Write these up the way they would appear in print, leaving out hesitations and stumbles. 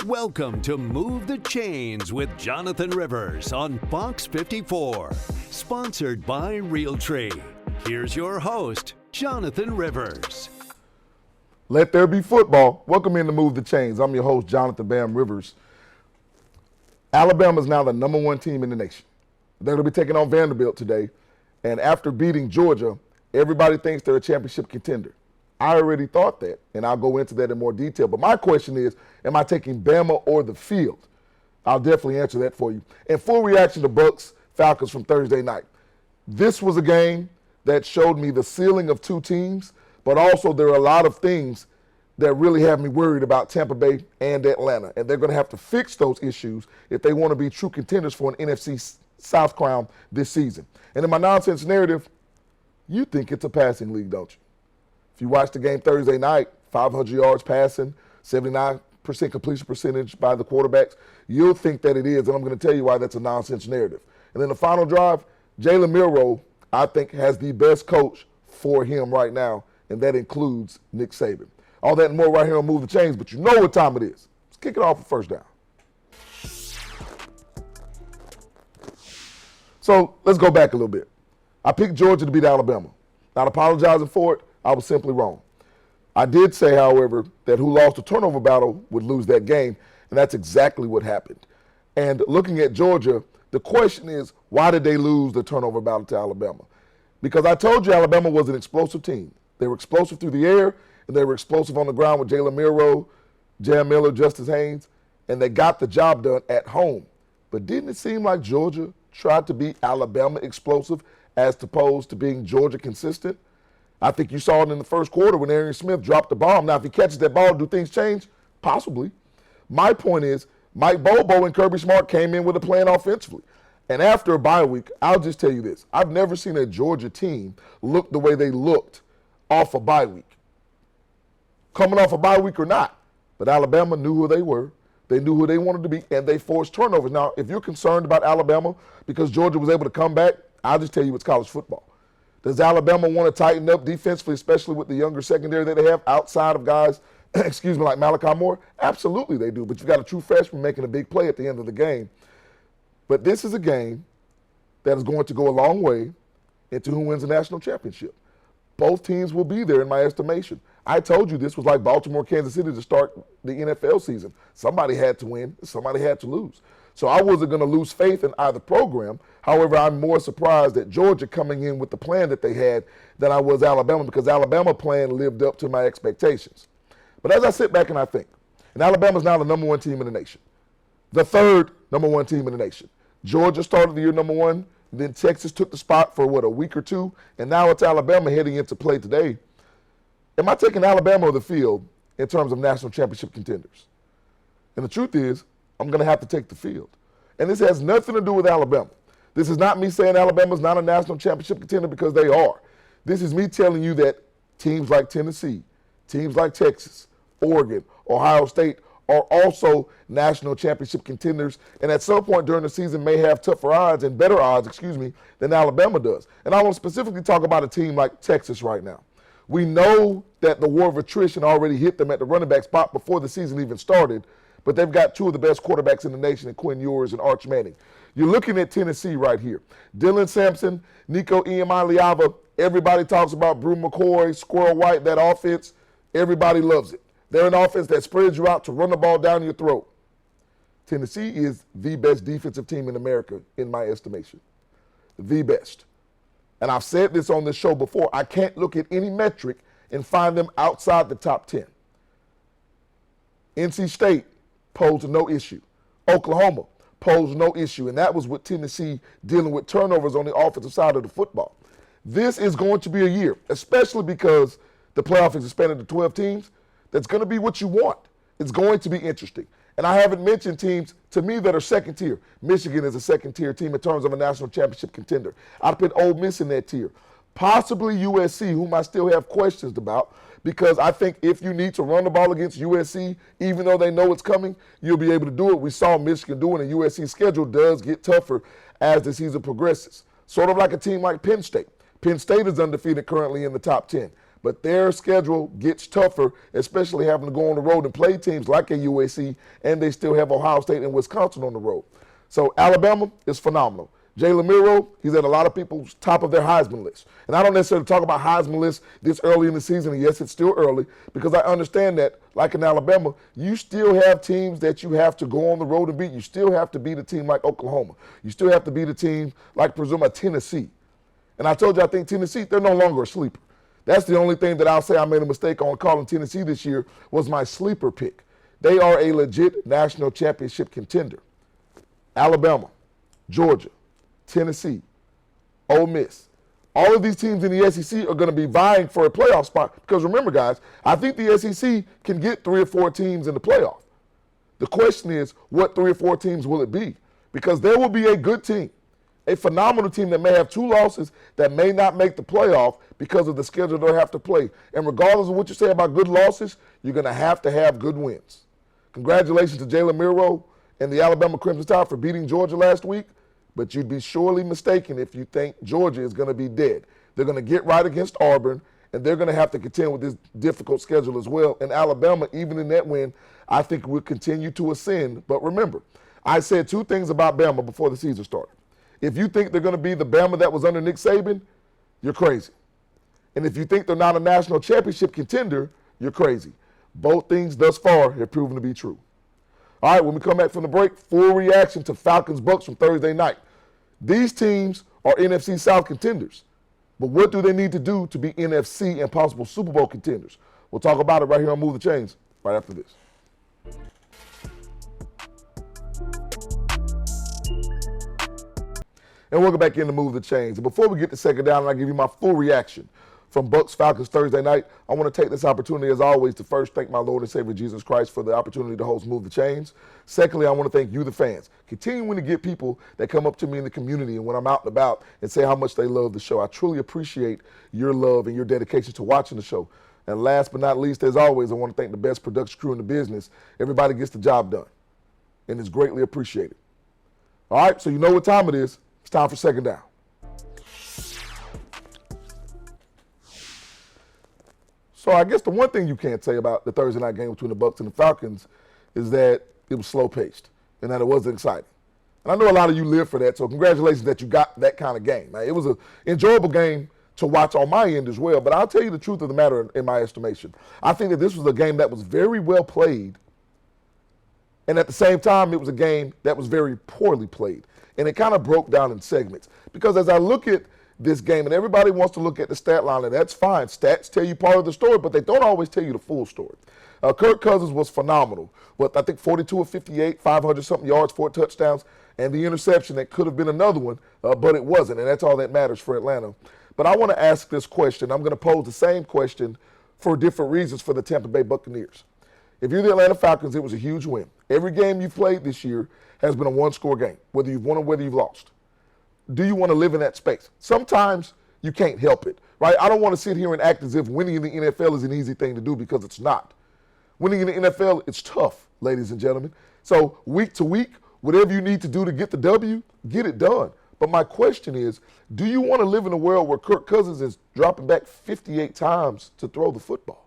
Welcome to Move the Chains with Jonathan Rivers on Fox 54, sponsored by Realtree. Here's your host, Jonathan Rivers. Let there be football. Welcome in to Move the Chains. I'm your host, Jonathan Bam Rivers. Alabama is now the number one team in the nation. They're going to be taking on Vanderbilt today. And after beating Georgia, everybody thinks they're a championship contender. I already thought that, and I'll go into that in more detail. But my question is, am I taking Bama or the field? I'll definitely answer that for you. And full reaction to Bucs, Falcons from Thursday night. This was a game that showed me the ceiling of two teams, but also there are a lot of things that really have me worried about Tampa Bay and Atlanta. And they're going to have to fix those issues if they want to be true contenders for an NFC South crown this season. And in my nonsense narrative, you think it's a passing league, don't you? If you watch the game Thursday night, 500 yards passing, 79% completion percentage by the quarterbacks, you'll think that it is, and I'm going to tell you why that's a nonsense narrative. And then the final drive, Jalen Milroe, I think, has the best coach for him right now, and that includes Nick Saban. All that and more right here on Move the Chains, but you know what time it is. Let's kick it off with first down. So let's go back a little bit. I picked Georgia to beat Alabama. Not apologizing for it. I was simply wrong. I did say, however, that who lost the turnover battle would lose that game, and that's exactly what happened. And looking at Georgia, the question is, why did they lose the turnover battle to Alabama? Because I told you Alabama was an explosive team. They were explosive through the air, and they were explosive on the ground with Jalen Milroe, Jam Miller, Justice Haynes, and they got the job done at home. But didn't it seem like Georgia tried to be Alabama explosive as opposed to being Georgia consistent? I think you saw it in the first quarter when Arian Smith dropped the bomb. Now, if he catches that ball, do things change? Possibly. My point is, Mike Bobo and Kirby Smart came in with a plan offensively. And after a bye week, I'll just tell you this. I've never seen a Georgia team look the way they looked off a bye week. Coming off a bye week or not. But Alabama knew who they were. They knew who they wanted to be, and they forced turnovers. Now, if you're concerned about Alabama because Georgia was able to come back, I'll just tell you it's college football. Does Alabama want to tighten up defensively, especially with the younger secondary that they have outside of guys, like Malachi Moore? Absolutely they do, but you've got a true freshman making a big play at the end of the game. But this is a game that is going to go a long way into who wins the national championship. Both teams will be there in my estimation. I told you this was like Baltimore, Kansas City to start the NFL season. Somebody had to win, somebody had to lose. So I wasn't going to lose faith in either program. However, I'm more surprised at Georgia coming in with the plan that they had than I was Alabama, because Alabama plan lived up to my expectations. But as I sit back and I think, and Alabama's now the number one team in the nation, the third number one team in the nation. Georgia started the year number one, then Texas took the spot for, a week or two, and now it's Alabama heading into play today. Am I taking Alabama or the field in terms of national championship contenders? And the truth is, I'm going to have to take the field. And this has nothing to do with Alabama. This is not me saying Alabama's not a national championship contender, because they are. This is me telling you that teams like Tennessee, teams like Texas, Oregon, Ohio State are also national championship contenders, and at some point during the season may have tougher odds and better odds, than Alabama does. And I want to specifically talk about a team like Texas right now. We know that the war of attrition already hit them at the running back spot before the season even started, but they've got two of the best quarterbacks in the nation in Quinn Ewers and Arch Manning. You're looking at Tennessee right here. Dylan Sampson, Nico Iamaleava, everybody talks about Brew McCoy, Squirrel White, that offense. Everybody loves it. They're an offense that spreads you out to run the ball down your throat. Tennessee is the best defensive team in America, in my estimation. The best. And I've said this on this show before. I can't look at any metric and find them outside the top 10. NC State posed no issue. Oklahoma posed no issue, and that was with Tennessee dealing with turnovers on the offensive side of the football. This is going to be a year, especially because the playoff is expanded to 12 teams. That's going to be what you want. It's going to be interesting. And I haven't mentioned teams, to me, that are second tier. Michigan is a second tier team in terms of a national championship contender. I'd put Ole Miss in that tier. Possibly USC, whom I still have questions about, because I think if you need to run the ball against USC, even though they know it's coming, you'll be able to do it. We saw Michigan do it, and USC's schedule does get tougher as the season progresses. Sort of like a team like Penn State. Penn State is undefeated currently in the top 10. But their schedule gets tougher, especially having to go on the road and play teams like a USC, and they still have Ohio State and Wisconsin on the road. So Alabama is phenomenal. Jalen Miro, he's at a lot of people's top of their Heisman list. And I don't necessarily talk about Heisman lists this early in the season, and yes, it's still early, because I understand that, like in Alabama, you still have teams that you have to go on the road and beat. You still have to beat a team like Oklahoma. You still have to beat a team like, presume, Tennessee. And I told you I think Tennessee, they're no longer a sleeper. That's the only thing that I'll say I made a mistake on calling Tennessee this year was my sleeper pick. They are a legit national championship contender. Alabama, Georgia, Tennessee, Ole Miss. All of these teams in the SEC are going to be vying for a playoff spot because remember, guys, I think the SEC can get 3 or 4 teams in the playoff. The question is, what 3 or 4 teams will it be? Because there will be a good team, a phenomenal team that may have 2 losses that may not make the playoff because of the schedule they'll have to play. And regardless of what you say about good losses, you're going to have good wins. Congratulations to Jalen Miro and the Alabama Crimson Tide for beating Georgia last week. But you'd be surely mistaken if you think Georgia is going to be dead. They're going to get right against Auburn, and they're going to have to contend with this difficult schedule as well. And Alabama, even in that win, I think will continue to ascend. But remember, I said 2 things about Bama before the season started. If you think they're going to be the Bama that was under Nick Saban, you're crazy. And if you think they're not a national championship contender, you're crazy. Both things thus far have proven to be true. All right, when we come back from the break, full reaction to Falcons Bucs from Thursday night. These teams are NFC South contenders, but what do they need to do to be NFC and possible Super Bowl contenders? We'll talk about it right here on Move the Chains right after this. And we'll go back in to Move the Chains. And before we get to second down and I give you my full reaction from Bucs Falcons Thursday night, I want to take this opportunity, as always, to first thank my Lord and Savior Jesus Christ for the opportunity to host Move the Chains. Secondly, I want to thank you, the fans, continuing to get people that come up to me in the community and when I'm out and about and say how much they love the show. I truly appreciate your love and your dedication to watching the show. And last but not least, as always, I want to thank the best production crew in the business. Everybody gets the job done, and it's greatly appreciated. All right, so you know what time it is. It's time for second down. So I guess the one thing you can't say about the Thursday night game between the Bucs and the Falcons is that it was slow-paced and that it wasn't exciting. And I know a lot of you live for that, so congratulations that you got that kind of game. Now, it was an enjoyable game to watch on my end as well, but I'll tell you the truth of the matter in my estimation. I think that this was a game that was very well played, and at the same time, it was a game that was very poorly played. And it kind of broke down in segments. Because as I look at this game, and everybody wants to look at the stat line, and that's fine. Stats tell you part of the story, but they don't always tell you the full story. Kirk Cousins was phenomenal. With, I think, 42 of 58, 500-something yards, 4 touchdowns, and the interception that could have been another one, but it wasn't, and that's all that matters for Atlanta. But I want to ask this question. I'm going to pose the same question for different reasons for the Tampa Bay Buccaneers. If you're the Atlanta Falcons, it was a huge win. Every game you've played this year has been a one-score game, whether you've won or whether you've lost. Do you want to live in that space? Sometimes you can't help it, right? I don't want to sit here and act as if winning in the NFL is an easy thing to do because it's not. Winning in the NFL, it's tough, ladies and gentlemen. So week to week, whatever you need to do to get the W, get it done. But my question is, do you want to live in a world where Kirk Cousins is dropping back 58 times to throw the football?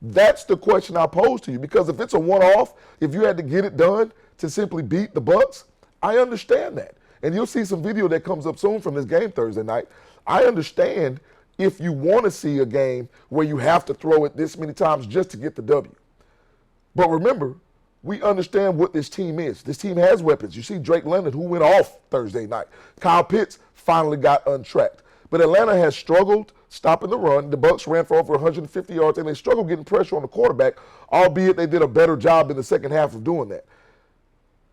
That's the question I pose to you, because if it's a one-off, if you had to get it done to simply beat the Bucs, I understand that. And you'll see some video that comes up soon from this game Thursday night. I understand if you want to see a game where you have to throw it this many times just to get the W. But remember, we understand what this team is. This team has weapons. You see Drake London, who went off Thursday night. Kyle Pitts finally got untracked. But Atlanta has struggled stopping the run. The Bucs ran for over 150 yards, and they struggled getting pressure on the quarterback, albeit they did a better job in the second half of doing that.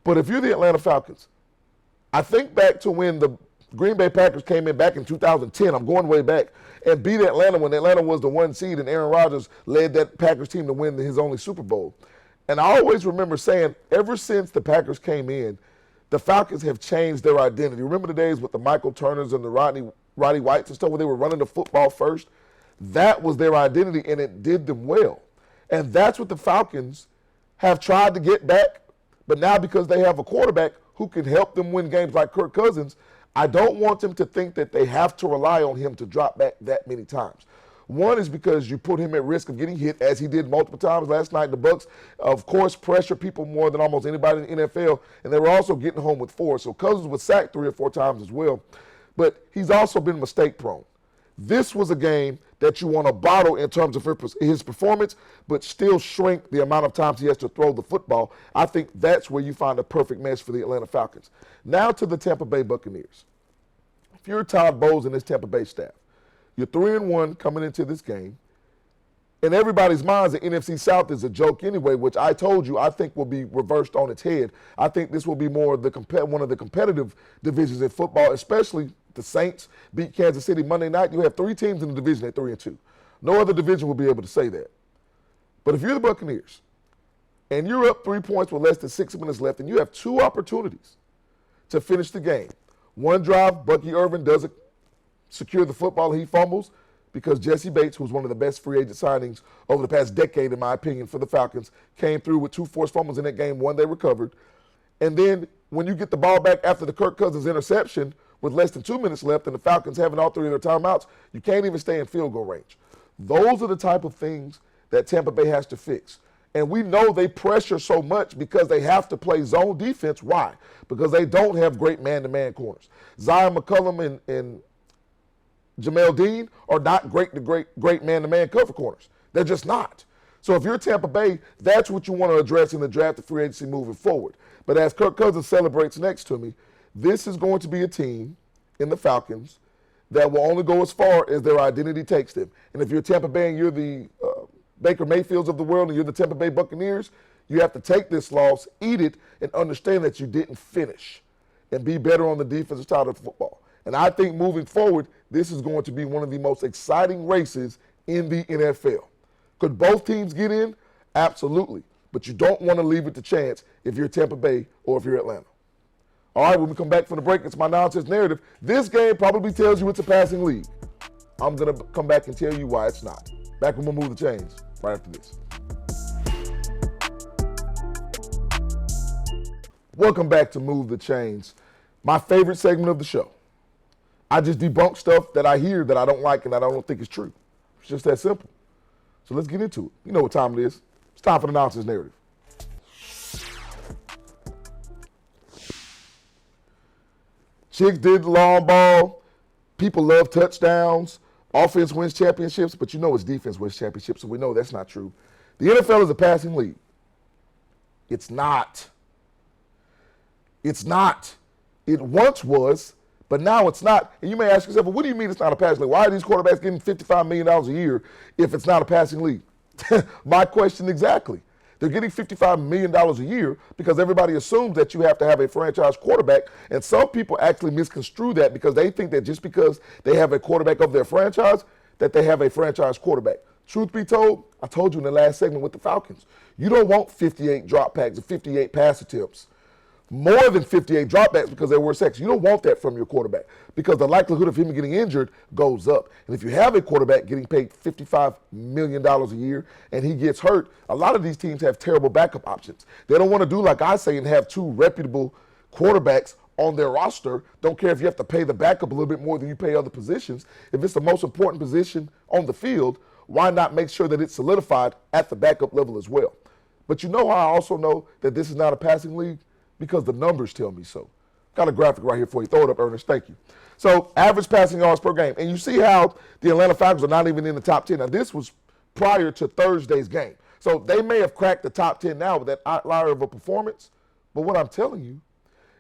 But if you're the Atlanta Falcons, I think back to when the Green Bay Packers came in back in 2010. I'm going way back, and beat Atlanta when Atlanta was the 1 seed, and Aaron Rodgers led that Packers team to win his only Super Bowl. And I always remember saying, ever since the Packers came in, the Falcons have changed their identity. Remember the days with the Michael Turners and the Roddy Whites and stuff where they were running the football first? That was their identity, and it did them well. And that's what the Falcons have tried to get back. But now because they have a quarterback who can help them win games like Kirk Cousins, I don't want them to think that they have to rely on him to drop back that many times. One is because you put him at risk of getting hit, as he did multiple times last night. The Bucs, of course, pressure people more than almost anybody in the NFL, and they were also getting home with 4. So Cousins was sacked 3 or 4 times as well. But he's also been mistake prone. This was a game that you want to bottle in terms of his performance, but still shrink the amount of times he has to throw the football. I think that's where you find a perfect match for the Atlanta Falcons. Now to the Tampa Bay Buccaneers. If you're Todd Bowles and his Tampa Bay staff, you're 3-1 coming into this game. In everybody's minds, the NFC South is a joke anyway, which I told you I think will be reversed on its head. I think this will be more of one of the competitive divisions in football, especially the Saints beat Kansas City Monday night. You have 3 teams in the division at 3-2. No other division will be able to say that. But if you're the Buccaneers and you're up 3 points with less than 6 minutes left and you have 2 opportunities to finish the game, one drive, Bucky Irvin doesn't secure the football, he fumbles because Jesse Bates, who's one of the best free agent signings over the past decade, in my opinion, for the Falcons, came through with 2 forced fumbles in that game, one they recovered. And then when you get the ball back after the Kirk Cousins interception with less than 2 minutes left and the Falcons having all 3 of their timeouts, you can't even stay in field goal range. Those are the type of things that Tampa Bay has to fix. And we know they pressure so much because they have to play zone defense. Why? Because they don't have great man-to-man corners. Zion McCollum and Jamel Dean are not great man-to-man cover corners. They're just not. So if you're Tampa Bay, that's what you want to address in the draft and free agency moving forward. But as Kirk Cousins celebrates next to me, this is going to be a team in the Falcons that will only go as far as their identity takes them. And if you're Tampa Bay and you're the Baker Mayfields of the world and you're the Tampa Bay Buccaneers, you have to take this loss, eat it, and understand that you didn't finish and be better on the defensive side of football. And I think moving forward, this is going to be one of the most exciting races in the NFL. Could both teams get in? Absolutely. But you don't want to leave it to chance if you're Tampa Bay or if you're Atlanta. All right, when we come back from the break, it's my nonsense narrative. This game probably tells you it's a passing league. I'm going to come back and tell you why it's not. Back when we move the chains, right after this. Welcome back to Move the Chains, my favorite segment of the show. I just debunk stuff that I hear that I don't like and that I don't think is true. It's just that simple. So let's get into it. You know what time it is. It's time for the nonsense narrative. Chicks did the long ball. People love touchdowns. Offense wins championships, but you know it's defense wins championships, so we know that's not true. The NFL is a passing league. It's not. It's not. It once was, but now it's not. And you may ask yourself, well, what do you mean it's not a passing league? Why are these quarterbacks getting $55 million a year if it's not a passing league? My question exactly. They're getting $55 million a year because everybody assumes that you have to have a franchise quarterback, and some people actually misconstrue that because they think that just because they have a quarterback of their franchise, that they have a franchise quarterback. Truth be told, I told you in the last segment with the Falcons, you don't want 58 dropbacks or 58 pass attempts. More than 58 dropbacks because they were sacks. You don't want that from your quarterback because the likelihood of him getting injured goes up. And if you have a quarterback getting paid $55 million a year and he gets hurt, a lot of these teams have terrible backup options. They don't want to do like I say and have 2 reputable quarterbacks on their roster. Don't care if you have to pay the backup a little bit more than you pay other positions. If it's the most important position on the field, why not make sure that it's solidified at the backup level as well? But you know how I also know that this is not a passing league? Because the numbers tell me so. Got a graphic right here for you. Throw it up, Ernest. Thank you. So average passing yards per game. And you see how the Atlanta Falcons are not even in the top 10. Now, this was prior to Thursday's game. So they may have cracked the top 10 now with that outlier of a performance. But what I'm telling you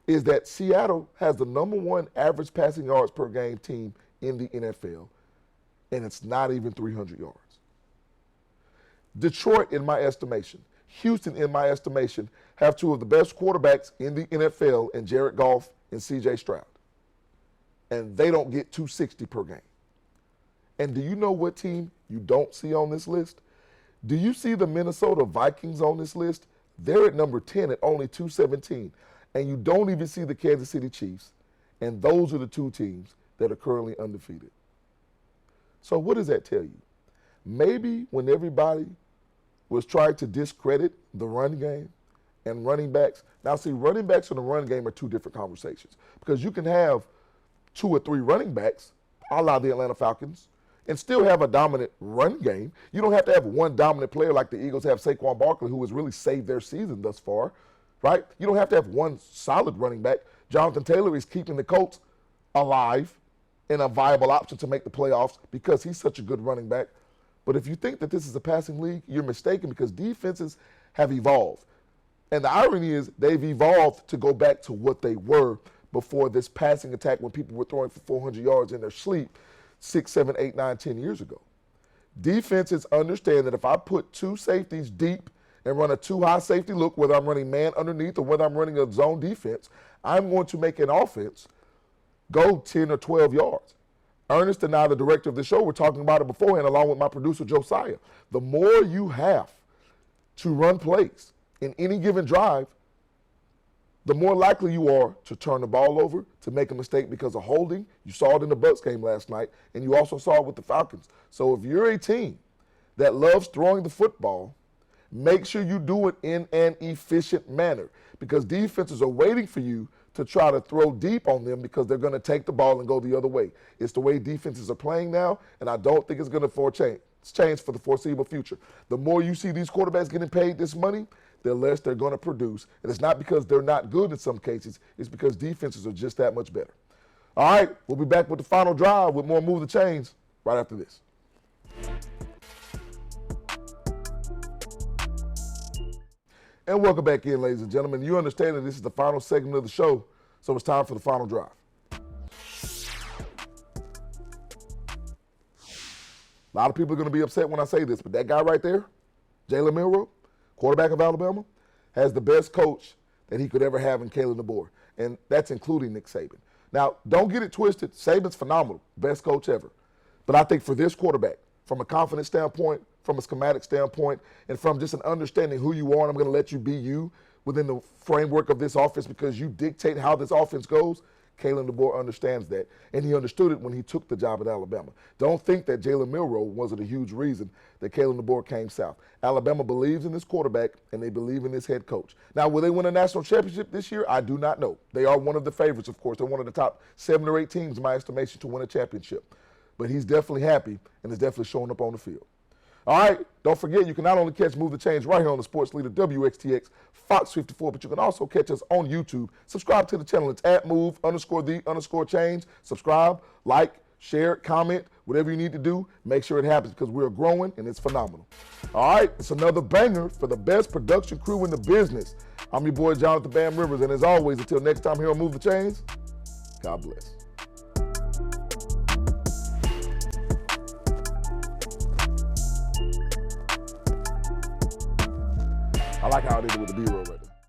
is that Seattle has the number 1 average passing yards per game team in the NFL. And it's not even 300 yards. Detroit, in my estimation, Houston, in my estimation, have 2 of the best quarterbacks in the NFL in Jared Goff and C.J. Stroud. And they don't get 260 per game. And do you know what team you don't see on this list? Do you see the Minnesota Vikings on this list? They're at number 10 at only 217. And you don't even see the Kansas City Chiefs. And those are the 2 teams that are currently undefeated. So what does that tell you? Maybe when everybody was trying to discredit the run game and running backs. Now, see, running backs and the run game are 2 different conversations because you can have 2 or 3 running backs, a la the Atlanta Falcons, and still have a dominant run game. You don't have to have one dominant player like the Eagles have Saquon Barkley, who has really saved their season thus far, right? You don't have to have one solid running back. Jonathan Taylor is keeping the Colts alive and a viable option to make the playoffs because he's such a good running back. But if you think that this is a passing league, you're mistaken because defenses have evolved. And the irony is they've evolved to go back to what they were before this passing attack when people were throwing for 400 yards in their sleep 6, 7, 8, 9, 10 years ago. Defenses understand that if I put two safeties deep and run a too-high safety look, whether I'm running man underneath or whether I'm running a zone defense, I'm going to make an offense go 10 or 12 yards. Ernest and I, the director of the show, were talking about it beforehand along with my producer, Josiah. The more you have to run plays in any given drive, the more likely you are to turn the ball over, to make a mistake because of holding. You saw it in the Bucs game last night, and you also saw it with the Falcons. So if you're a team that loves throwing the football, make sure you do it in an efficient manner because defenses are waiting for you to try to throw deep on them because they're going to take the ball and go the other way. It's the way defenses are playing now, and I don't think it's going to change for the foreseeable future. The more you see these quarterbacks getting paid this money, the less they're going to produce. And it's not because they're not good in some cases. It's because defenses are just that much better. All right, we'll be back with the final drive with more Move the Chains right after this. And welcome back in, ladies and gentlemen. You understand that this is the final segment of the show, so it's time for the final drive. A lot of people are going to be upset when I say this, but that guy right there, Jalen Milroe, quarterback of Alabama, has the best coach that he could ever have in Kalen DeBoer, and that's including Nick Saban. Now, don't get it twisted. Saban's phenomenal, best coach ever. But I think for this quarterback, from a confidence standpoint, from a schematic standpoint, and from just an understanding who you are, and I'm going to let you be you within the framework of this offense because you dictate how this offense goes, Kalen DeBoer understands that, and he understood it when he took the job at Alabama. Don't think that Jalen Milroe wasn't a huge reason that Kalen DeBoer came south. Alabama believes in this quarterback, and they believe in this head coach. Now, will they win a national championship this year? I do not know. They are one of the favorites, of course. They're one of the top 7 or 8 teams, in my estimation, to win a championship. But he's definitely happy, and is definitely showing up on the field. All right, don't forget, you can not only catch Move the Change right here on the Sports Leader WXTX Fox 54, but you can also catch us on YouTube. Subscribe to the channel. It's at Move_the_Change. Subscribe, like, share, comment, whatever you need to do. Make sure it happens because we're growing and it's phenomenal. All right, it's another banger for the best production crew in the business. I'm your boy, Jonathan Bam Rivers, and as always, until next time here on Move the Chains, God bless. I like how I did it with the B-roll right